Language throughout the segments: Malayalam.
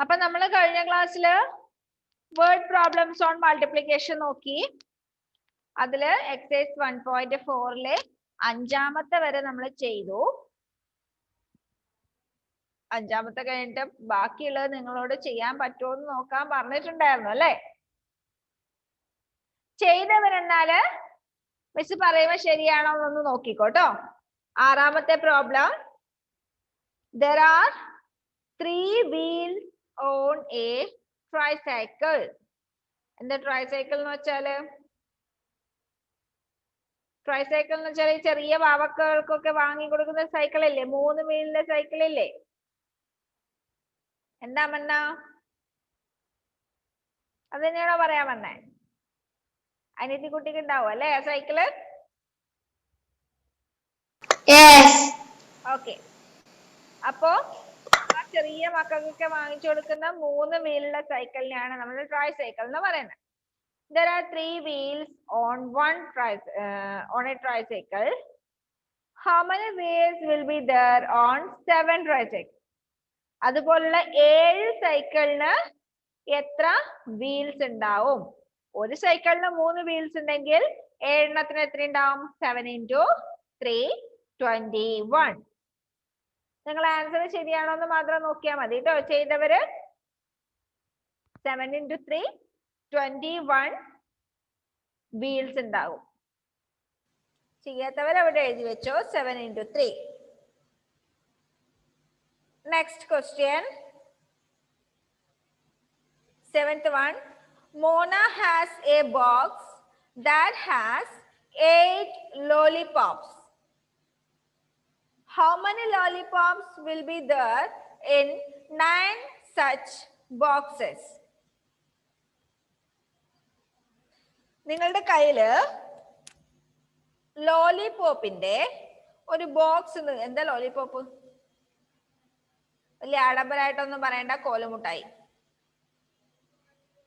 അപ്പൊ നമ്മൾ കഴിഞ്ഞ ക്ലാസ്സില് വേർഡ് പ്രോബ്ലംസ് ഓൺ മൾട്ടിപ്ലിക്കേഷൻ നോക്കി. അതില് എക്സസൈസ് 1.4 അഞ്ചാമത്തെ വരെ നമ്മൾ ചെയ്തു. അഞ്ചാമത്തെ കഴിഞ്ഞിട്ട് ബാക്കിയുള്ളത് നിങ്ങളോട് ചെയ്യാൻ പറ്റുമോ എന്ന് നോക്കാൻ പറഞ്ഞിട്ടുണ്ടായിരുന്നു അല്ലേ? ചെയ്തവരെന്നാല് മിസ് പറയുമ്പോ ശരിയാണോ എന്നൊന്ന് നോക്കിക്കോട്ടോ. ആറാമത്തെ problem, there are 3 wheels on a tricycle. എന്താ ട്രൈസൈക്കിൾ എന്ന് വെച്ചാല്? ട്രൈസൈക്കിൾ എന്ന് വെച്ചാൽ ചെറിയ പാവക്കൾക്കൊക്കെ വാങ്ങി കൊടുക്കുന്ന സൈക്കിൾ അല്ലേ? 3 വീലിന്റെ സൈക്കിൾ ഇല്ലേ? എന്താ മന്ന? അത് തന്നെയാണോ പറയാൻ വന്നേ? അനിയത്തി കുട്ടിക്ക് ഉണ്ടാവും അല്ലേ ആ സൈക്കിള്? ഓക്കെ. അപ്പോ ആ ചെറിയ മക്കൾക്കൊക്കെ വാങ്ങിച്ചു കൊടുക്കുന്ന 3 വീലുള്ള സൈക്കിളിനെയാണ് നമ്മൾ ട്രൈസൈക്കിൾ എന്ന് പറയുന്നത്. There are 3 wheels on a tricycle. How many wheels will be there on 7 tricycles? അതുപോലുള്ള 7 സൈക്കിളിന് എത്ര വീൽസ് ഉണ്ടാവും? ഒരു സൈക്കിളിന് 3 വീൽസ് ഉണ്ടെങ്കിൽ 7 എത്ര ഉണ്ടാവും? 7 into 3 21. നിങ്ങൾ ആൻസർ ശരിയാണോ എന്ന് മാത്രം നോക്കിയാൽ മതി കേട്ടോ. ചെയ്തവര് 7 into 3 21 വീൽസ് ഉണ്ടാവും. ചെയ്യാത്തവർ അവിടെ എഴുതി വെച്ചോ 7 into 3. Next question, 7th one. Mona has a box that has 8 lollipops. How many lollipops will be there in 9 such boxes? നിങ്ങളുടെ കയ്യില് ലോലിപോപ്പിന്റെ ഒരു ബോക്സ്. എന്താ ലോലിപോപ്പ്? വലിയ ആഡംബരമായിട്ടൊന്നും പറയണ്ട, കോലുമുട്ടായി.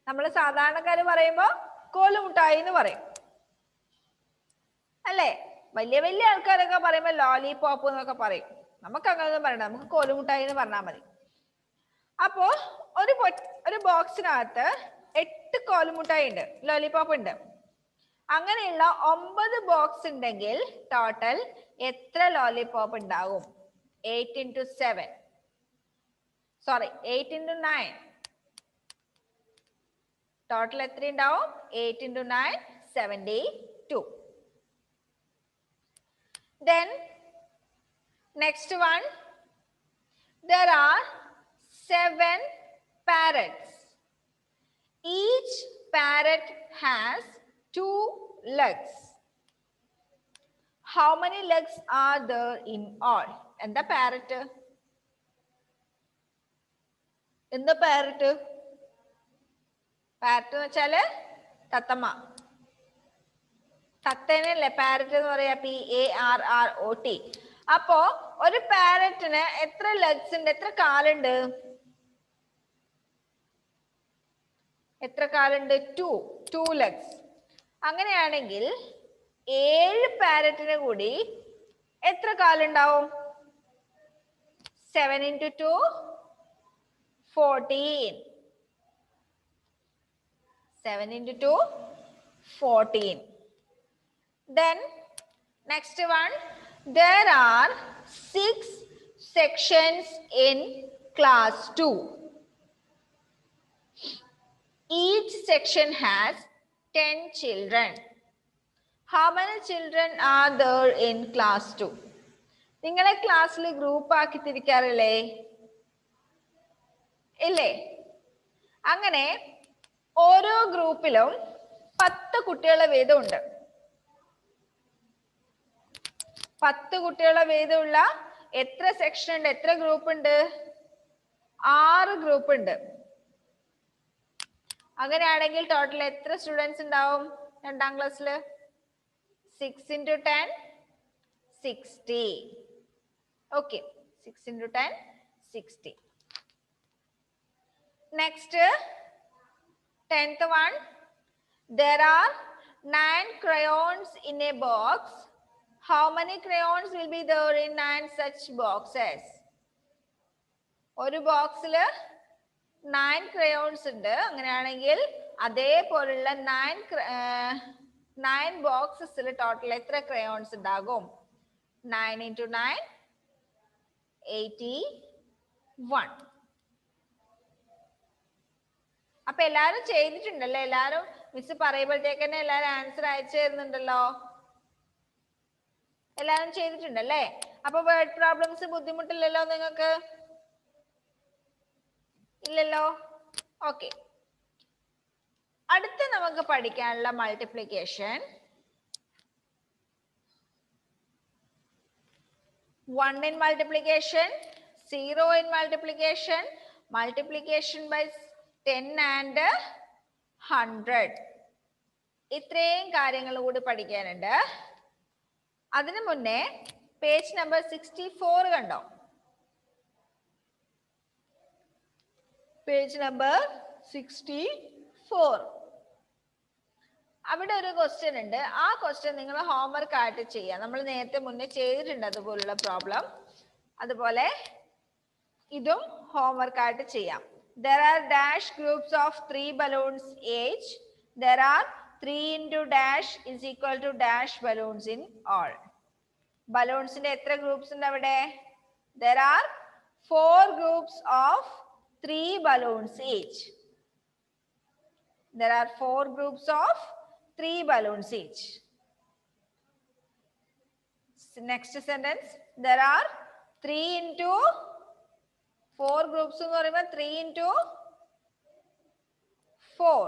നമ്മൾ സാധാരണക്കാര് പറയുമ്പോ കോലുമുട്ടായി എന്ന് പറയും അല്ലേ? വലിയ വലിയ ആൾക്കാരൊക്കെ പറയുമ്പോ ലോലിപോപ്പ് എന്നൊക്കെ പറയും. നമുക്ക് അങ്ങനെയൊന്നും പറയണ്ട, നമുക്ക് കോലുമുട്ടായി എന്ന് പറഞ്ഞാൽ മതി. അപ്പോ ഒരു ബോക്സിനകത്ത് 8 കോലുമുട്ടായി ഉണ്ട്, ലോലിപോപ്പ് ഉണ്ട്. അങ്ങനെയുള്ള 9 ബോക്സ് ഉണ്ടെങ്കിൽ ടോട്ടൽ എത്ര ലോലിപോപ്പ് ഉണ്ടാവും? 8 into 7. Sorry, 8 into 9. ടോട്ടൽ എത്ര ഉണ്ടാവും? 8 into 9 72. Then next one, there are 7 parrots. Each parrot has 2 legs. How many legs are there in all? എന്താ പാരറ്റ്? എന്താ പാരറ്റ്? പാരറ്റ് എന്ന് വെച്ചാല് തത്തമ്മ. തത്തേനല്ലേ പാരറ്റ് എന്ന് പറയാ, PARROT. അപ്പോ ഒരു പാരറ്റിന് എത്ര ലെഗ്സ് ഉണ്ട്? എത്ര കാലുണ്ട്? എത്ര കാലുണ്ട്? 2 legs. അങ്ങനെയാണെങ്കിൽ 7 പാരറ്റിന് കൂടി എത്ര കാലുണ്ടാവും? 7 into 2 14. 7 into 2 14. Then next one, there are 6 sections in class 2. Each section has 10 children. How many children are there in class 2? നിങ്ങളെ ക്ലാസ്സിൽ ഗ്രൂപ്പ് ആക്കി തിരിക്കാറില്ലേ? ഇല്ലേ? അങ്ങനെ ഓരോ ഗ്രൂപ്പിലും 10 കുട്ടികളെ വീതമുണ്ട്. 10 കുട്ടികളെ വീതമുള്ള എത്ര സെക്ഷൻ ഉണ്ട്? എത്ര ഗ്രൂപ്പ് ഉണ്ട്? 6 ഗ്രൂപ്പ് ഉണ്ട്. അങ്ങനെയാണെങ്കിൽ ടോട്ടൽ എത്ര സ്റ്റുഡൻസ് ഉണ്ടാവും രണ്ടാം ക്ലാസ്സില്? 6 into 10 60. Okay, 6 into 10 60. Next 10th one, there are 9 crayons in a box. How many crayons will be there in 9 such boxes? ഒരു ബോക്സില് 9 crayons ഉണ്ട്. അങ്ങനെയാണെങ്കിൽ അതേപോലുള്ള 9 ബോക്സസിൽ ടോട്ടൽ എത്ര crayons ഉണ്ടാകും? 9 into 9 81. അപ്പൊ എല്ലാരും ചെയ്തിട്ടുണ്ടല്ലേ? എല്ലാരും മിസ് പറയുമ്പോഴത്തേക്ക് തന്നെ എല്ലാരും ആൻസർ അയച്ചു തരുന്നുണ്ടല്ലോ. എല്ലാരും ചെയ്തിട്ടുണ്ടല്ലേ? അപ്പൊ വേർഡ് പ്രോബ്ലംസ് ബുദ്ധിമുട്ടില്ലല്ലോ നിങ്ങൾക്ക്? ഇല്ലല്ലോ. ഓക്കെ, അടുത്ത് നമുക്ക് പഠിക്കാനുള്ള multiplication 1 in multiplication, 0 in multiplication, multiplication by 10 and 100. ഇത്രയും കാര്യങ്ങൾ കൂടി പഠിക്കാനുണ്ട്. അതിനു മുന്നേ പേജ് നമ്പർ 64 കണ്ടോ? Page number 64. അവിടെ ഒരു ക്വസ്റ്റ്യൻ ഉണ്ട്. ആ ക്വസ്റ്റ്യൻ നിങ്ങൾ ഹോംവർക്ക് ആയിട്ട് ചെയ്യാം. നമ്മൾ നേരത്തെ മുന്നേ ചെയ്തിട്ടുണ്ട് അതുപോലുള്ള പ്രോബ്ലം. അതുപോലെ ഇതും ഹോംവർക്ക് ആയിട്ട് ചെയ്യാം. There are dash groups of 3 balloons each. There are 3 into dash is equal to dash balloons in all. ബലൂൺസിന്റെ എത്ര ഗ്രൂപ്പ്സ് ഉണ്ട് അവിടെ? There are 4 groups of 3 balloons each. There are 4 groups of 3 balloons each. Next sentence, there are 3 into 4 groups എന്ന് പറയുമ്പോൾ 3 into 4.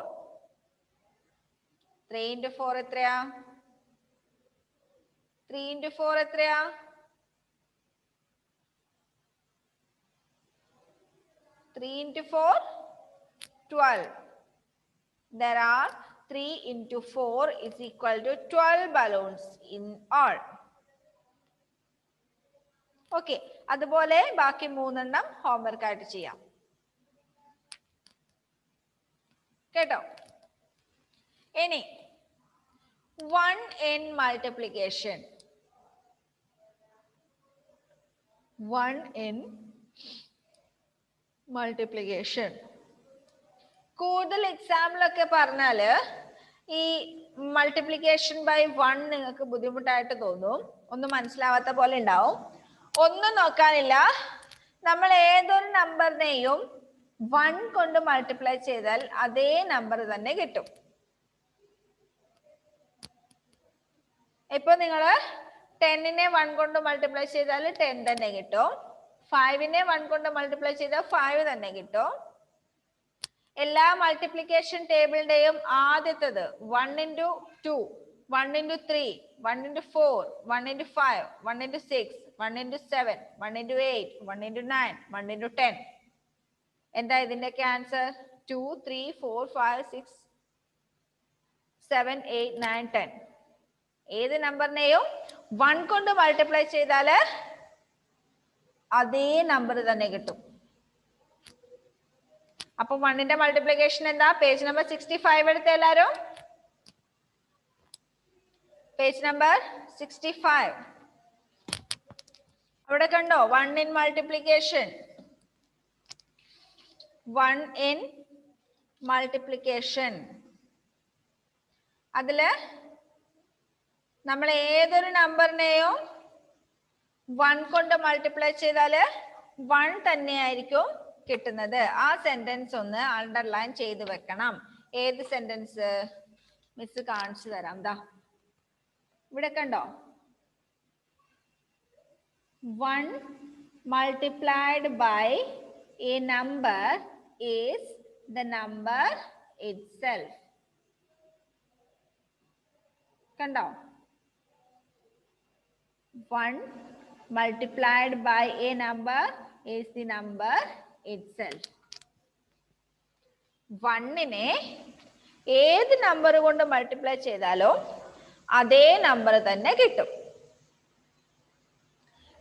3 into 4 എത്രയാ? 3 into 4 എത്രയാ? 3 into 4 12. There are 3 into 4 is equal to 12 balloons in all. Okay, അതുപോലെ ബാക്കി 3 എണ്ണം ഹോംവർക്ക് ആയിട്ട് ചെയ്യാം. കേട്ടോ? ഇനി 1 in multiplication. 1 in multiplication. കൂടുതൽ എക്സാമ്പിളൊക്കെ പറഞ്ഞാല് ഈ മൾട്ടിപ്ലിക്കേഷൻ ബൈ 1 നിങ്ങൾക്ക് ബുദ്ധിമുട്ടായിട്ട് തോന്നും, ഒന്നും മനസ്സിലാവാത്ത പോലെ ഉണ്ടാവും. ഒന്നും നോക്കാനില്ല, നമ്മൾ ഏതൊരു നമ്പറിനെയും 1 കൊണ്ട് മൾട്ടിപ്ലൈ ചെയ്താൽ അതേ നമ്പർ തന്നെ കിട്ടും. ഇപ്പൊ നിങ്ങള് 10നെ 1 കൊണ്ട് മൾട്ടിപ്ലൈ ചെയ്താൽ 10 തന്നെ കിട്ടും. 5നെ 1 കൊണ്ട് മൾട്ടിപ്ലൈ ചെയ്താൽ 5 തന്നെ കിട്ടും. എല്ലാ മൾട്ടിപ്ലിക്കേഷൻ ടേബിളിന്റെയും ആദ്യത്തേത് 1 into 2, 1 into 3, 1 into 4, 1 into 5, 1 into 6, 1 into 7, 1 into 8, 1 into 9, 1 into 10. എന്താ ഇതിന്റെയൊക്കെ ആൻസർ? 2, 3, 4, 5, 6, 7, 8, 9, 10. ഏത് നമ്പറിനെയും 1 കൊണ്ട് മൾട്ടിപ്ലൈ ചെയ്താല് അതേ നമ്പർ തന്നെ കിട്ടും. അപ്പൊ 1ന്റെ മൾട്ടിപ്ലിക്കേഷൻ എന്താ? പേജ് നമ്പർ 65 എടുത്ത എല്ലാരും പേജ് നമ്പർ 65 അവിടെ കണ്ടോ? 1 in multiplication. 1 in multiplication. അതില് നമ്മൾ ഏതൊരു നമ്പറിനെയും 1 കൊണ്ട് മൾട്ടിപ്ലൈ ചെയ്താല് 1 തന്നെയായിരിക്കും കിട്ടുന്നത്. ആ സെന്റൻസ് ഒന്ന് അണ്ടർലൈൻ ചെയ്ത് വെക്കണം. ഏത് സെന്റൻസ്? മിസ് കാണിച്ചു തരാം. ദാ ഇവിടെ കണ്ടോ? 1 multiplied by a number is the number itself. കണ്ടോ? 1 multiplied by a number is the number itself. 1നെ ഏത് നമ്പർ കൊണ്ട് മൾട്ടിപ്ലൈ ചെയ്താലോ അതേ നമ്പർ തന്നെ കിട്ടും.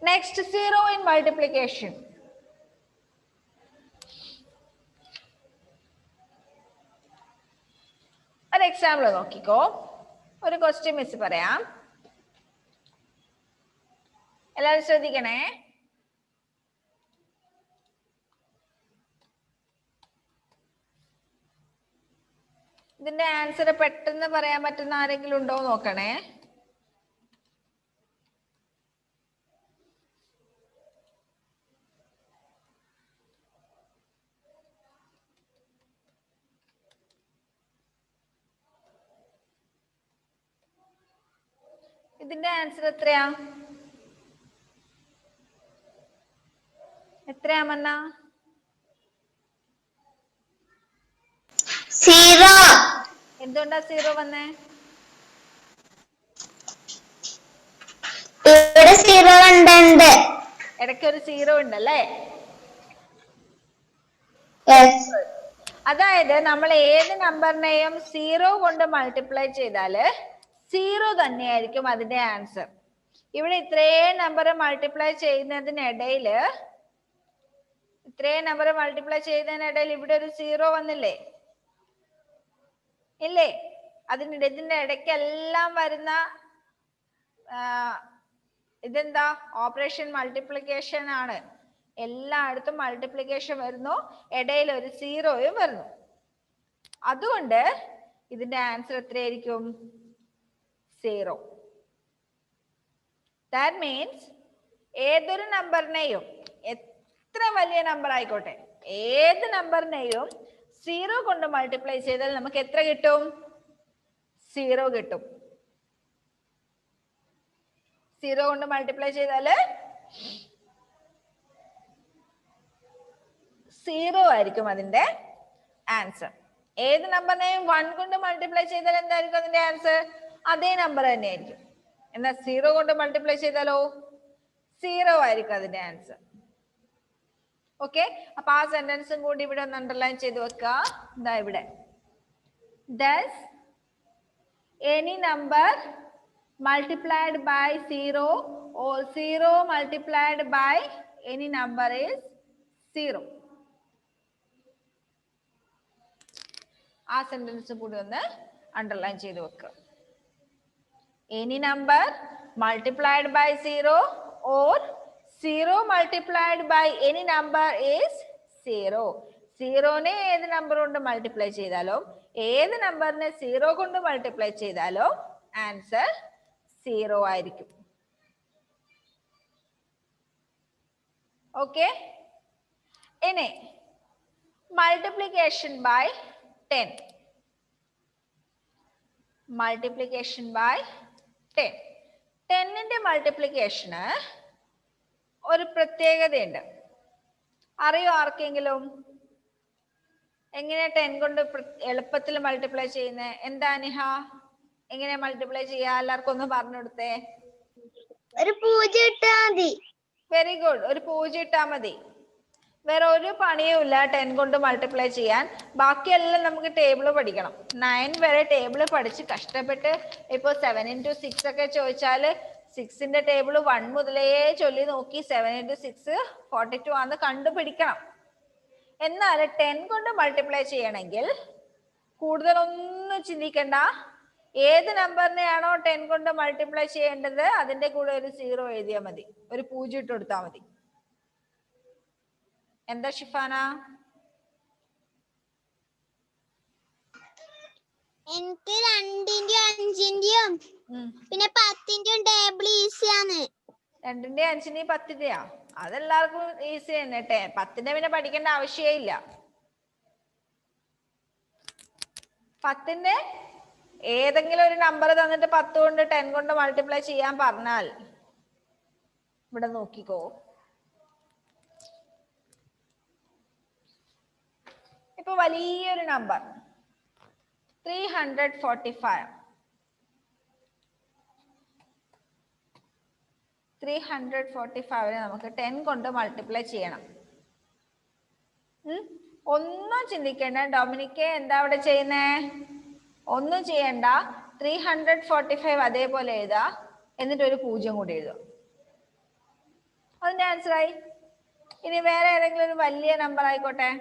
Next 0 in multiplication. ഒരു എക്സാമ്പിൾ നോക്കിക്കോ. ഒരു ക്വസ്റ്റ്യൻ മിസ് പറയാം, എല്ലാവരും ശ്രദ്ധിക്കണേ. ഇതിന്റെ ആൻസർ പെട്ടെന്ന് പറയാൻ പറ്റുന്ന ആരെങ്കിലും ഉണ്ടോ നോക്കണേ. ഇതിന്റെ ആൻസർ എത്രയാ? എത്രയാ മന്ന? 0. എന്തുകൊണ്ടാ 0 വന്നേ? ഇവിടെ 0 ഉണ്ട്. ഇടയ്ക്ക് ഒരു 0 ഉണ്ടല്ലേ? അതായത് നമ്മൾ ഏത് നമ്പറിനെയും 0 കൊണ്ട് മൾട്ടിപ്ലൈ ചെയ്താല് 0 തന്നെയായിരിക്കും അതിന്റെ ആൻസർ. ഇവിടെ ഇത്രയും നമ്പർ മൾട്ടിപ്ലൈ ചെയ്യുന്നതിനിടയിൽ ഇവിടെ ഒരു 0 വന്നില്ലേ? ഇല്ലേ? ഇതിന്റെ ഇടയ്ക്കെല്ലാം വരുന്ന ഇതെന്താ? ഓപ്പറേഷൻ മൾട്ടിപ്ലിക്കേഷൻ ആണ്. എല്ലായിടത്തും മൾട്ടിപ്ലിക്കേഷൻ വരുന്നു, ഇടയിൽ ഒരു 0യും വരുന്നു. അതുകൊണ്ട് ഇതിന്റെ ആൻസർ എത്രയായിരിക്കും? 0. ദാറ്റ് മീൻസ് ഏതൊരു നമ്പറിനെയും, എത്ര വലിയ നമ്പർ ആയിക്കോട്ടെ, ഏത് നമ്പറിനെയും 0 കൊണ്ട് മൾട്ടിപ്ലൈ ചെയ്താൽ നമുക്ക് എത്ര കിട്ടും? 0 കിട്ടും. 0 കൊണ്ട് മൾട്ടിപ്ലൈ ചെയ്താല് 0 ആയിരിക്കും അതിന്റെ ആൻസർ. ഏത് നമ്പറിനെയും 1 കൊണ്ട് മൾട്ടിപ്ലൈ ചെയ്താൽ എന്തായിരിക്കും അതിന്റെ ആൻസർ? അതേ നമ്പർ തന്നെയായിരിക്കും. എന്നാൽ 0 കൊണ്ട് മൾട്ടിപ്ലൈ ചെയ്താലോ 0 ആയിരിക്കും അതിന്റെ ആൻസർ. ഓക്കെ, അപ്പൊ ആ സെന്റൻസും കൂടി ഇവിടെ ഒന്ന് അണ്ടർലൈൻ ചെയ്ത് വെക്കുക. എന്താ ഇവിടെ? Thus, any number multiplied by 0 or 0 multiplied by any number is 0. ആ സെന്റൻസ് കൂടി ഒന്ന് അണ്ടർലൈൻ ചെയ്ത് വെക്കുക. Any number multiplied by 0 or 0 multiplied by any number is 0. 0നെ ഏത് നമ്പർ കൊണ്ട് മൾട്ടിപ്ലൈ ചെയ്താലോ, ഏത് നമ്പറിനെ 0 കൊണ്ട് മൾട്ടിപ്ലൈ ചെയ്താലോ ആൻസർ 0 ആയിരിക്കും. ഓക്കെ, ഇനി മൾട്ടിപ്ലിക്കേഷൻ ബൈ 10. Multiplication by 10. 10ന്റെ മൾട്ടിപ്ലിക്കേഷന് ഒരു പ്രത്യേകതയുണ്ട്. അറിയോ ആർക്കെങ്കിലും? എങ്ങനെയാ 10 കൊണ്ട് എളുപ്പത്തിൽ മൾട്ടിപ്ലൈ ചെയ്യുന്നത്? എന്താ നിഹ, എങ്ങനെ മൾട്ടിപ്ലൈ ചെയ്യാ? എല്ലാവർക്കും ഒന്ന് പറഞ്ഞു കൊടുത്തേ. ഒരു 0 ഇട്ടാ മതി. വെരി ഗുഡ്, ഒരു 0 ഇട്ടാ മതി. വേറെ ഒരു പണിയും ഇല്ല 10 കൊണ്ട് മൾട്ടിപ്ലൈ ചെയ്യാൻ. ബാക്കിയെല്ലാം നമുക്ക് ടേബിൾ പഠിക്കണം. 9 വരെ ടേബിൾ പഠിച്ച് കഷ്ടപ്പെട്ട് ഇപ്പൊ 7 into 6 ഒക്കെ ചോദിച്ചാല് 6ന്റെ ടേബിൾ 1 മുതലേ ചൊല്ലി നോക്കി 7 into 6 42 ആണെന്ന് കണ്ടുപിടിക്കണം. എന്നാൽ 10 കൊണ്ട് മൾട്ടിപ്ലൈ ചെയ്യണമെങ്കിൽ കൂടുതലൊന്നും ചിന്തിക്കണ്ട. ഏത് നമ്പറിനെയാണോ 10 കൊണ്ട് മൾട്ടിപ്ലൈ ചെയ്യേണ്ടത് അതിന്റെ കൂടെ ഒരു 0 എഴുതിയാൽ മതി, ഒരു 0 ഇട്ട് കൊടുത്താൽ മതി. എന്താ ഷിഫാന? എനിക്ക് 2ന്റെയും 5ന്റെയും പിന്നെ 10ന്റെയും ടേബിൾ ഈസിയാണ്. 2ന്റെയും 5ന്റെയും 10ന്റെയാ? അതെല്ലാവർക്കും ഈസി തന്നെ. 10ന്റെ പിന്നെ പഠിക്കേണ്ട ആവശ്യമേ ഇല്ല. 10ന്റെ ഏതെങ്കിലും ഒരു നമ്പർ തന്നിട്ട് 10 കൊണ്ട് 10 കൊണ്ട് മൾട്ടിപ്ലൈ ചെയ്യാൻ പറഞ്ഞാൽ ഇവിടെ നോക്കിക്കോ. ഇപ്പൊ വലിയൊരു നമ്പർ 345. 345നെ നമുക്ക് 10 കൊണ്ട് മൾട്ടിപ്ലൈ ചെയ്യണം. ഒന്നും ചിന്തിക്കേണ്ട. ഡൊമിനിക്ക് എന്താ അവിടെ ചെയ്യുന്നേ? ഒന്നും ചെയ്യണ്ട. 345 അതേപോലെ എഴുതാ, എന്നിട്ട് ഒരു 0 കൂടി എഴുതുക. അതിന്റെ ആൻസർ ആയി. ഇനി വേറെ ഏതെങ്കിലും ഒരു വലിയ നമ്പർ ആയിക്കോട്ടെ.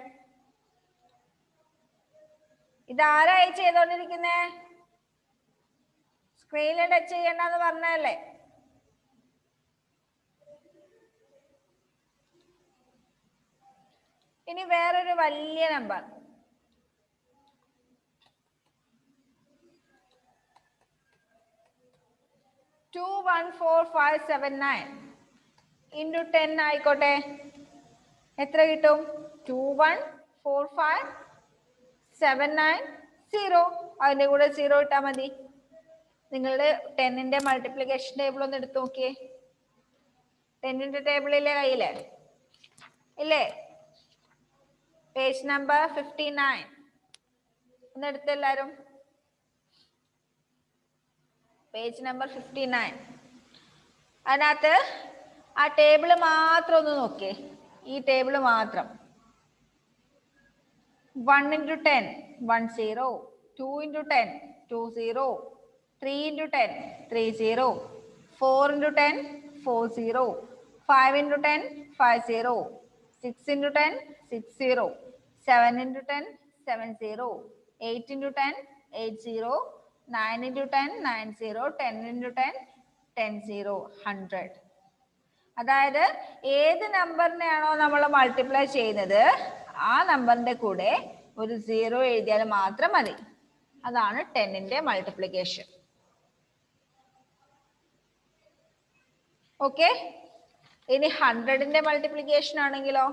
ഇതാരായി ചെയ്തോണ്ടിരിക്കുന്നേ? സ്ക്രീനിൽ ടച്ച് ചെയ്യണ്ടെന്ന് പറഞ്ഞല്ലേ? ഇനി വേറൊരു വലിയ നമ്പർ 214,579 into 10 ആയിക്കോട്ടെ. എത്ര കിട്ടും? 214,579 അതിന്റെ കൂടെ 0 ഇട്ടാ മതി. നിങ്ങളുടെ 10ന്റെ മൾട്ടിപ്ലിക്കേഷൻ ടേബിൾ ഒന്ന് എടുത്തു നോക്കിയേ. 10ന്റെ ടേബിളിലെ കയ്യില് ഇല്ലേ? പേജ് നമ്പർ 59 ഒന്ന് എടുത്ത് എല്ലാരും. പേജ് നമ്പർ 59 അതിനകത്ത് ആ ടേബിള് മാത്രം ഒന്ന് നോക്കിയേ. ഈ ടേബിള് മാത്രം. 1 into 10 10, 2 into 10 20, 3 into 10 30, 4 into 10 40, 5 into 10 50, 6 into 10 60, 7 into 10 70, 8 into 10 80, 9 into 10 90, 10 into 10 10 100. അതായത് ഏത് നമ്പറിനെയാണോ നമ്മൾ മൾട്ടിപ്ലൈ ചെയ്യുന്നത് ആ നമ്പറിന്റെ കൂടെ ഒരു 0 എഴുതിയാൽ മാത്രം മതി. അതാണ് 10ന്റെ മൾട്ടിപ്ലിക്കേഷൻ. ഓക്കെ. ഇനി 100ന്റെ മൾട്ടിപ്ലിക്കേഷൻ ആണെങ്കിലോ?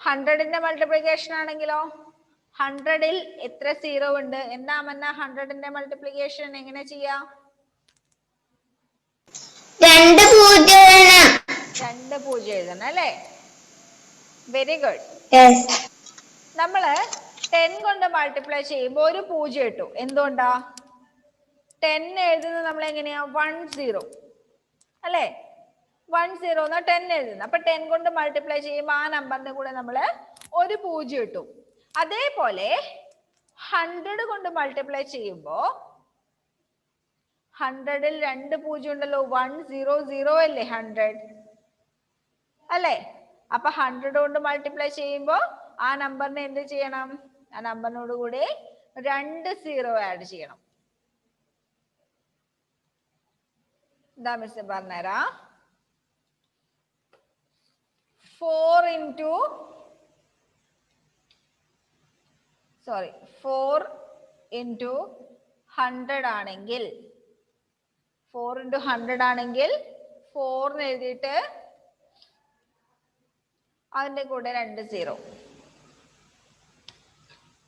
100ന്റെ മൾട്ടിപ്ലിക്കേഷൻ ആണെങ്കിലോ 100ൽ എത്ര 0 ഉണ്ട്? എന്താ മന്ന 100ന്റെ മൾട്ടിപ്ലിക്കേഷൻ എങ്ങനെ ചെയ്യാം? 2 0 എഴുതണം അല്ലേ? Very good. നമ്മള് 10 കൊണ്ട് മൾട്ടിപ്ലൈ ചെയ്യുമ്പോൾ ഒരു 0 ഇട്ടു. എന്തുകൊണ്ടാ? 10 എഴുതുന്നത് നമ്മൾ എങ്ങനെയാ? 10 അല്ലേ? 10 എന്നാ 10 എഴുതുന്നത്. അപ്പൊ 10 കൊണ്ട് മൾട്ടിപ്ലൈ ചെയ്യുമ്പോൾ ആ നമ്പറിന്റെ കൂടെ നമ്മള് ഒരു 0 ഇട്ടു. അതേപോലെ 100 കൊണ്ട് മൾട്ടിപ്ലൈ ചെയ്യുമ്പോ 100ൽ 2 0 ഉണ്ടല്ലോ. 100 അല്ലേ 100 അല്ലേ? അപ്പൊ 100 കൊണ്ട് മൾട്ടിപ്ലൈ ചെയ്യുമ്പോ ആ നമ്പറിനെ എന്ത് ചെയ്യണം? ആ നമ്പറിനോട് കൂടി 2 0 ആഡ് ചെയ്യണം. എന്താ മിസ് പറഞ്ഞുതരാ. 4 into 100 ആണെങ്കിൽ 4 into 100 ആണെങ്കിൽ 4 എഴുതിയിട്ട് അതിന്റെ കൂടെ 2 0.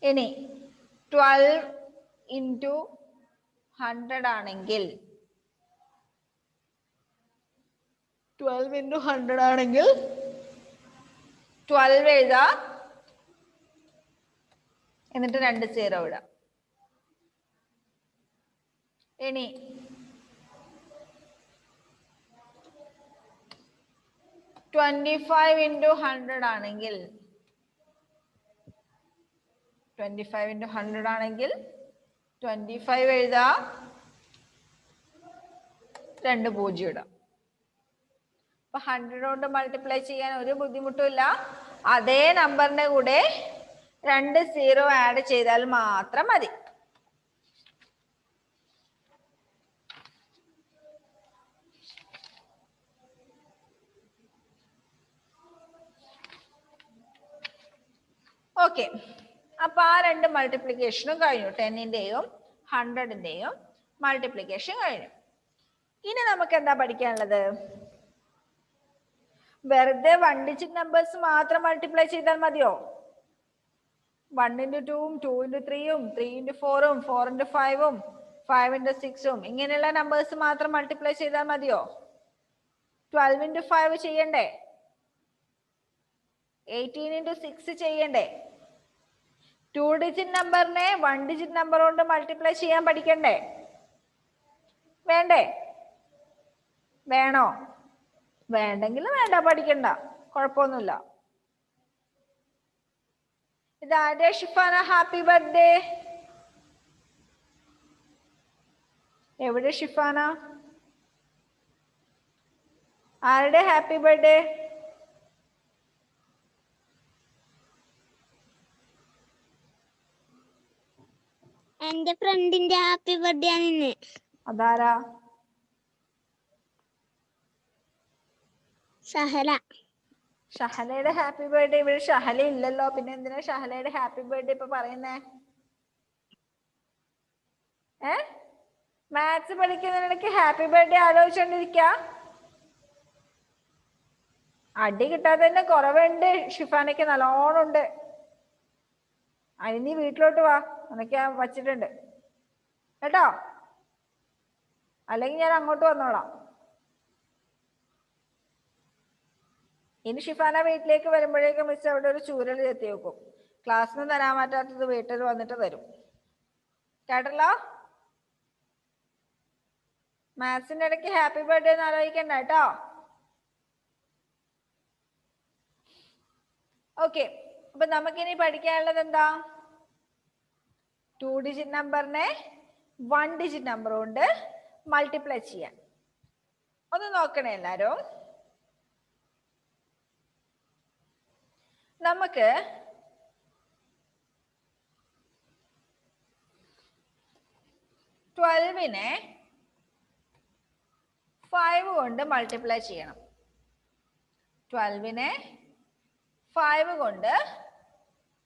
ഇനി 12 into 100 ആണെങ്കിൽ 12 into 100 ആണെങ്കിൽ 12 എഴുതാ എന്നിട്ട് 2 0 ഇടാം. ഇനി 25 into 100 ആണെങ്കിൽ 25 into 100 ആണെങ്കിൽ 25 എഴുതാ 2 0 ഇടാം. അപ്പൊ 100 കൊണ്ട് മൾട്ടിപ്ലൈ ചെയ്യാൻ ഒരു ബുദ്ധിമുട്ടും ഇല്ല. അതേ നമ്പറിന്റെ കൂടെ 2 0 ആഡ് ചെയ്താൽ മാത്രം മതി. ഓക്കെ. അപ്പൊ ആ 2 മൾട്ടിപ്ലിക്കേഷനും കഴിഞ്ഞു. 10ന്റെയും 100ന്റെയും മൾട്ടിപ്ലിക്കേഷൻ കഴിഞ്ഞു. ഇനി നമുക്ക് എന്താ പഠിക്കാനുള്ളത്? വെറുതെ 1 ഡിജിറ്റ് നമ്പേഴ്സ് മാത്രം മൾട്ടിപ്ലൈ ചെയ്താൽ മതിയോ? 1 into 2ഉം 2 into 3ഉം 3 into 4ഉം 4 into 5ഉം 5 into 6ഉം ഇങ്ങനെയുള്ള നമ്പേഴ്സ് മാത്രം മൾട്ടിപ്ലൈ ചെയ്താൽ മതിയോ? 12 into 5 ചെയ്യണ്ടേ? 18 into 6 ചെയ്യണ്ടേ? 2 ഡിജിറ്റ് നമ്പറിനെ 1 ഡിജിറ്റ് നമ്പർ കൊണ്ട് മൾട്ടിപ്ലൈ ചെയ്യാൻ പഠിക്കണ്ടേ? വേണ്ടേ? വേണോ? വേണ്ടെങ്കിൽ വേണ്ട, പഠിക്കണ്ട, കുഴപ്പമൊന്നുമില്ല. ഇതാരുടെ ഷിഫാന? Happy birthday. എവിടെ ഷിഫാന? ആരുടെ ഹാപ്പി ബർത്ത്ഡേ? എന്റെ ഫ്രണ്ടിന്റെ ഹാപ്പി ബർത്ത്ഡേ ആണ് ഇന്ന്. അതാരാ? ഷഹല. ഷഹലയുടെ ഹാപ്പി ബർത്ത്ഡേ. ഇവിടെ ഷഹല ഇല്ലല്ലോ, പിന്നെ എന്തിനാ ഷഹലയുടെ ഹാപ്പി ബർത്ത്ഡേ ഇപ്പൊ പറയുന്നേ? മാത്സ് പഠിക്കുന്നതിനിടയ്ക്ക് ഹാപ്പി ബർത്ത്ഡേ ആലോചിച്ചോണ്ടിരിക്ക. അടി കിട്ടാത്തതിന്റെ കുറവുണ്ട് ഷിഫാനയ്ക്ക്, നല്ലോണം ഉണ്ട്. അതിന് നീ വീട്ടിലോട്ട് വാ, അതൊക്കെ ഞാൻ വച്ചിട്ടുണ്ട് കേട്ടോ, അല്ലെങ്കിൽ ഞാൻ അങ്ങോട്ട് വന്നോളാം. ഇനി ഷിഫാന വീട്ടിലേക്ക് വരുമ്പോഴേക്കും മിസ് അവിടെ ഒരു ചൂരൽ ചെത്തി വെക്കും. ക്ലാസ്സിന് തരാൻ പറ്റാത്തത് വീട്ടിൽ വന്നിട്ട് തരും. കേട്ടല്ലോ? മാത്സിന്റെ ഇടയ്ക്ക് ഹാപ്പി ബർത്ത്ഡേ എന്ന് ആലോചിക്കണ്ട കേട്ടോ. ഓക്കെ, അപ്പൊ നമുക്കിനി പഠിക്കാനുള്ളത് എന്താ? 2 ഡിജിറ്റ് നമ്പറിനെ 1 ഡിജിറ്റ് നമ്പർ കൊണ്ട് മൾട്ടിപ്ലൈ ചെയ്യാൻ. ഒന്ന് നോക്കണേ എല്ലാരും. നമുക്ക് 12നെ 5 കൊണ്ട് മൾട്ടിപ്ലൈ ചെയ്യണം. 12നെ 5 കൊണ്ട്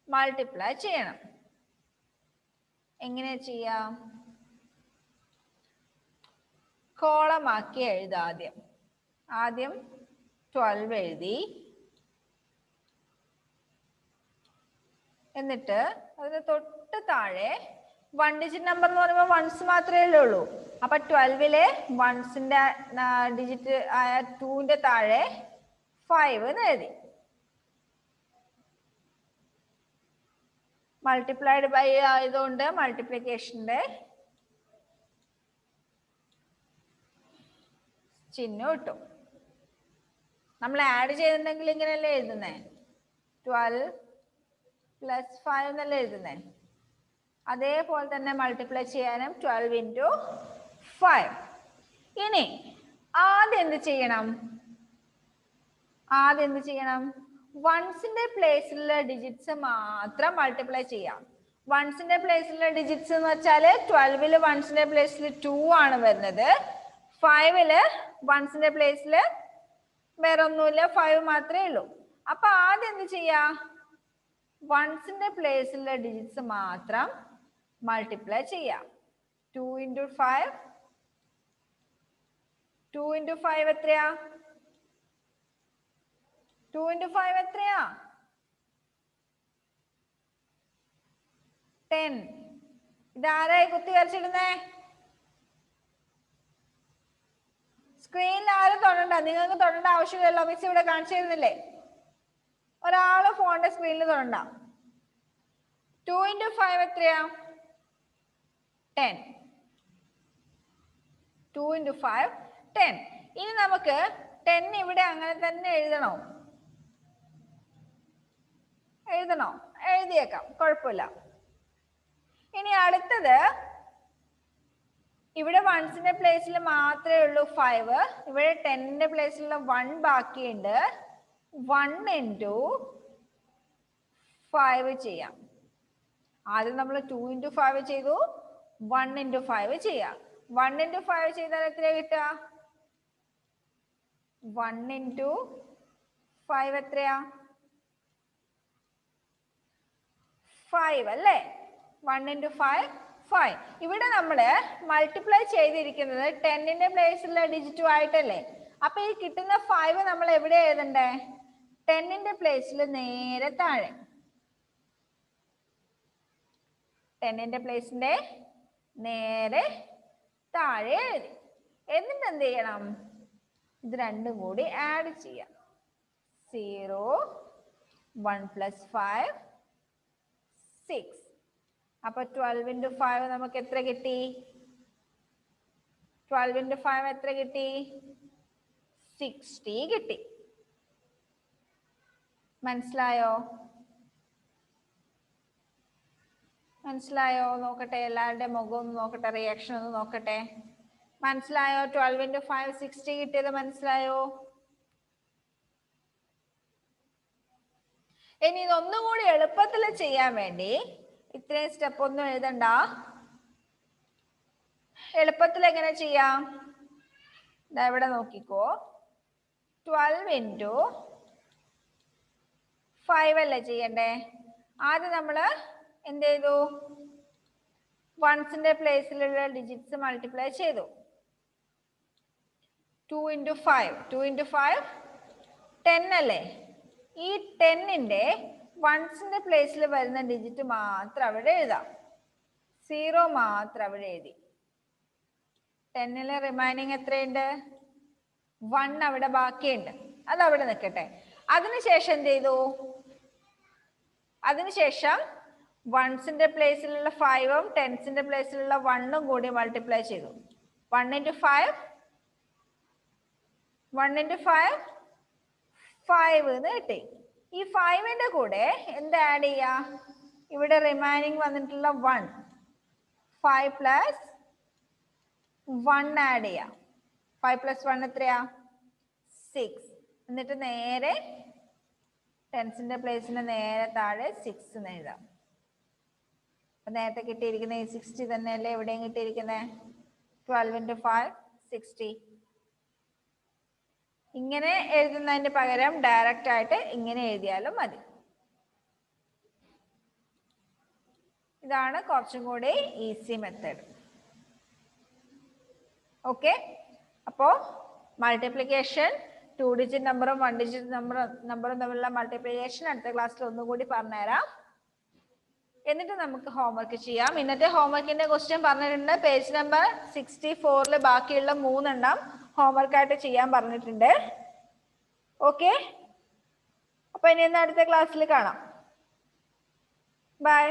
മൾട്ടിപ്ലൈ ചെയ്യണം. എങ്ങനെ ചെയ്യാം? കോളമാക്കി എഴുതാം. ആദ്യം 12 എഴുതി, എന്നിട്ട് അതിന് തൊട്ട് താഴെ 1 ഡിജിറ്റ് നമ്പർ എന്ന് പറയുമ്പോൾ വൺസ് മാത്രമേ ഉള്ളൂ. അപ്പൊ 12ലെ വൺസിന്റെ ഡിജിറ്റ് ആയ 2ന്റെ താഴെ 5 എന്ന് എഴുതി. മൾട്ടിപ്ലൈഡ് ബൈ ആയതുകൊണ്ട് മൾട്ടിപ്ലിക്കേഷന്റെ ചിഹ്നം ഇട്ടു. നമ്മൾ ആഡ് ചെയ്തിട്ടുണ്ടെങ്കിൽ ഇങ്ങനെയല്ലേ എഴുതുന്നേ? 12 + 5 എന്നല്ലേ എഴുതുന്നേ? അതേപോലെ തന്നെ മൾട്ടിപ്ലൈ ചെയ്യാനും 12 × 5. ഇനി ആദ്യം എന്ത് ചെയ്യണം? വൺസിന്റെ പ്ലേസിലുള്ള ഡിജിറ്റ്സ് മാത്രം മൾട്ടിപ്ലൈ ചെയ്യാം. വൺസിന്റെ പ്ലേസിലുള്ള ഡിജിറ്റ്സ് എന്ന് വെച്ചാല് 12ല് വൺസിന്റെ പ്ലേസിൽ 2 ആണ് വരുന്നത്. 5ല് വൺസിന്റെ പ്ലേസിൽ വേറെ ഒന്നുമില്ല, 5 മാത്രമേ ഉള്ളൂ. അപ്പൊ ആദ്യം എന്ത് ചെയ്യാ? വൺസിന്റെ പ്ലേസിലുള്ള ഡിജിറ്റ്സ് മാത്രം മൾട്ടിപ്ലൈ ചെയ്യാം. 2 × 5. 2 × 5 എത്രയാ? 2 × 5 എത്രയാ? 10. ഇതാരായി കുത്തി വരച്ചിടുന്നേ? സ്ക്രീനിൽ ആരും തൊടണ്ട, നിങ്ങൾക്ക് തൊടേണ്ട ആവശ്യമില്ലല്ലോ, മിസ് ഇവിടെ കാണിച്ചു തരുന്നില്ലേ? ഒരാള് ഫോണിന്റെ സ്ക്രീനിൽ തൊടണ്ട. 2 × 5 എത്രയാ? 10. 2 × 5 10. ഇനി നമുക്ക് 10 ഇവിടെ അങ്ങനെ തന്നെ എഴുതണോ? എഴുതിയേക്കാം, കുഴപ്പമില്ല. ഇനി അടുത്തത്, ഇവിടെ വൺസിന്റെ പ്ലേസിൽ മാത്രമേ ഉള്ളൂ 5. ഇവിടെ 10ന്റെ പ്ലേസിലുള്ള 1 ബാക്കിയുണ്ട്. 1 × 5 ചെയ്യാം. ആദ്യം നമ്മൾ 2 × 5 ചെയ്തു, 1 × 5 ചെയ്യാം. 1 × 5 ചെയ്താൽ എത്രയാ കിട്ടുക? 1 × 5 എത്രയാ? 5 അല്ലേ? 1 × 5 5. ഇവിടെ നമ്മൾ മൾട്ടിപ്ലൈ ചെയ്തിരിക്കുന്നത് 10ന്റെ പ്ലേസിലുള്ള ഡിജിറ്റും ആയിട്ടല്ലേ? അപ്പൊ ഈ കിട്ടുന്ന 5 നമ്മൾ എവിടെ എഴുതണ്ടേ? 10ന്റെ പ്ലേസിൽ നേരെ താഴെ. 10ന്റെ പ്ലേസിന്റെ നേരെ താഴെ എഴുതി. എന്നിട്ട് എന്ത് ചെയ്യണം? ഇത് രണ്ടും കൂടി ആഡ് ചെയ്യാം. 0 1 + 5 6. അപ്പൊ 12 × 5 നമുക്ക് എത്ര കിട്ടി? 12 × 5 എത്ര കിട്ടി? 60 കിട്ടി. മനസ്സിലായോ? നോക്കട്ടെ, എല്ലാവരുടെ മുഖം ഒന്ന് നോക്കട്ടെ, റിയാക്ഷൻ ഒന്ന് നോക്കട്ടെ. മനസ്സിലായോ? 12 × 5 60 കിട്ടിയത് മനസ്സിലായോ? ഇനി ഇതൊന്നും കൂടി എളുപ്പത്തിൽ ചെയ്യാൻ വേണ്ടി ഇത്രയും സ്റ്റെപ്പ് ഒന്നും എഴുതണ്ട. എളുപ്പത്തിൽ എങ്ങനെ ചെയ്യാം? ഇവിടെ നോക്കിക്കോ. 12 × 5 അല്ലേ ചെയ്യണ്ടേ? ആദ്യം നമ്മൾ എന്ത് ചെയ്തു? വൺസിന്റെ പ്ലേസിലുള്ള ഡിജിറ്റ്സ് മൾട്ടിപ്ലൈ ചെയ്തു. 2 into 5. 2 into 5 10 അല്ലേ? ഈ 10ന്റെ വൺസിന്റെ പ്ലേസിൽ വരുന്ന ഡിജിറ്റ് മാത്രം അവിടെ എഴുതാം. 0 മാത്രം അവിടെ എഴുതി. 10ല് റിമൈനിങ് എത്രയുണ്ട്? 1 അവിടെ ബാക്കിയുണ്ട്. അത് അവിടെ നിൽക്കട്ടെ. അതിനുശേഷം എന്ത് ചെയ്തു? അതിനുശേഷം വൺസിന്റെ പ്ലേസിലുള്ള 5ഉം ടെൻസിന്റെ പ്ലേസിലുള്ള 1ഉം കൂടി മൾട്ടിപ്ലൈ ചെയ്തു. 1 into 5 1 into 5 5 എന്ന് കിട്ടി. ഈ 5ന്റെ കൂടെ എന്ത് ആഡ് ചെയ്യാ? ഇവിടെ റിമൈനിങ് വന്നിട്ടുള്ള 1 5 പ്ലസ് 1 ആഡ് ചെയ്യാം. 5 പ്ലസ് 1 എത്രയാ? 6. എന്നിട്ട് നേരെ ടെൻസിന്റെ പ്ലേസിന് നേരെ താഴെ 6 എന്ന് എഴുതാം. അപ്പൊ നേരത്തെ കിട്ടിയിരിക്കുന്ന ഈ 60 തന്നെയല്ലേ എവിടെയും കിട്ടിയിരിക്കുന്നത്? 12 into 5 60. ഇങ്ങനെ എഴുതുന്നതിന് പകരം ഡയറക്റ്റ് ആയിട്ട് ഇങ്ങനെ എഴുതിയാലും മതി. ഇതാണ് കുറച്ചും കൂടി ഈസി മെത്തേഡ്. ഓക്കെ, അപ്പോ മൾട്ടിപ്ലിക്കേഷൻ 2 ഡിജിറ്റ് നമ്പറും 1 ഡിജിറ്റ് നമ്പറും തമ്മിലുള്ള മൾട്ടിപ്ലിക്കേഷൻ അടുത്ത ക്ലാസ്സിൽ ഒന്നുകൂടി പറഞ്ഞുതരാം. എന്നിട്ട് നമുക്ക് ഹോംവർക്ക് ചെയ്യാം. ഇന്നത്തെ ഹോംവർക്കിന്റെ ക്വസ്റ്റ്യൻ പറഞ്ഞിട്ടുണ്ട്. പേജ് നമ്പർ 64 ബാക്കിയുള്ള 3 എണ്ണം ഹോംവർക്കായിട്ട് ചെയ്യാൻ പറഞ്ഞിട്ടുണ്ട്. ഓക്കെ, അപ്പൊ ഇനി അടുത്ത ക്ലാസ്സിൽ കാണാം. ബൈ.